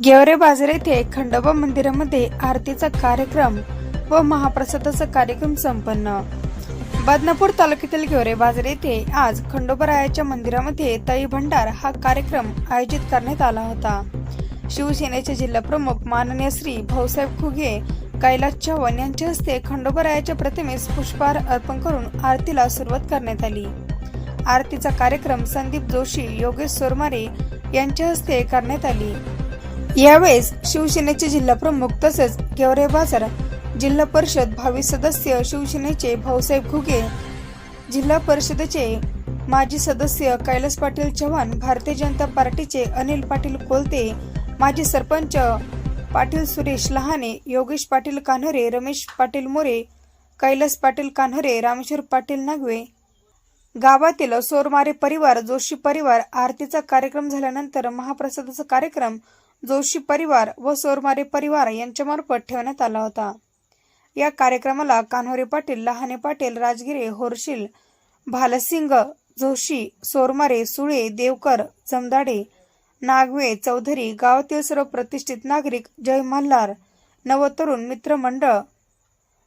गेवरे बाजार येथे खंडोबा मंदिरामध्ये आरतीचा कार्यक्रम व महाप्रसादाचा कार्यक्रम संपन्न। बदनापूर तालुक्यातील गेवरे बाजार येथे आज खंडोबारायाच्या मंदिरामध्ये तळी भंडार हा कार्यक्रम आयोजित करण्यात आला होता। शिवसेनेचे जिल्हाप्रमुख माननीय श्री भाऊसाहेब खुगे, कैलास चव्हाण यांच्या हस्ते खंडोबारायाच्या प्रतिमेस पुष्पहार अर्पण करून आरतीला सुरुवात करण्यात आली। आरतीचा कार्यक्रम संदीप जोशी, योगेश सोरमारे यांच्या हस्ते करण्यात आली। यावेळेस शिवसेनेचे जिल्हाप्रमुख तसेच गेवरे बाजार जिल्हा परिषद भावी सदस्य शिवसेनेचे भाऊसाहेब खुगे, जिल्हा परिषदेचे माजी सदस्य कैलास पाटील चव्हाण, भारतीय जनता पार्टीचे अनिल पाटील कोलते, माजी सरपंच पाटील सुरेश लहाने, योगेश पाटील कान्होरे, रमेश पाटील मोरे, कैलास पाटील कान्होरे, रामेश्वर पाटील नागवे, गावातील सोरमारे परिवार, जोशी परिवार। आरतीचा कार्यक्रम झाल्यानंतर महाप्रसादाचा कार्यक्रम जोशी परिवार व सोरमारे परिवार यांच्यामार्फत ठेवण्यात आला होता। या कार्यक्रमाला कान्होरे पाटील, लहाने पाटील, राजगिरे, होरशिल, भालसिंग, जोशी, सोरमारे, सुळे, देवकर, जमदाडे, नागवे, चौधरी, गावातील सर्व प्रतिष्ठित नागरिक, जय मल्हार, नवतरुण मित्रमंडळ,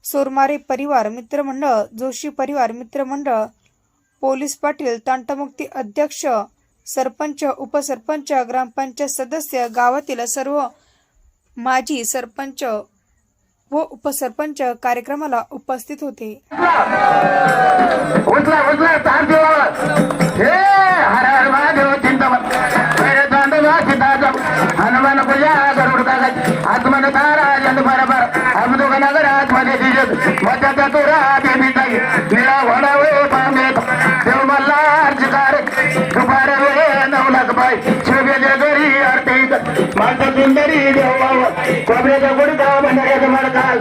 सोरमारे परिवार मित्रमंडळ, जोशी परिवार मित्रमंडळ, पोलीस पाटील, तंटमुक्ती अध्यक्ष, सरपंच, उपसरपंच, ग्रामपंचायत सदस्य, गावातील सर्व माजी सरपंच व उपसरपंच कार्यक्रमाला उपस्थित होते। माता सुंदरी देवा कोबऱ्याच्या गुडका बंधाऱ्याचा मडकाल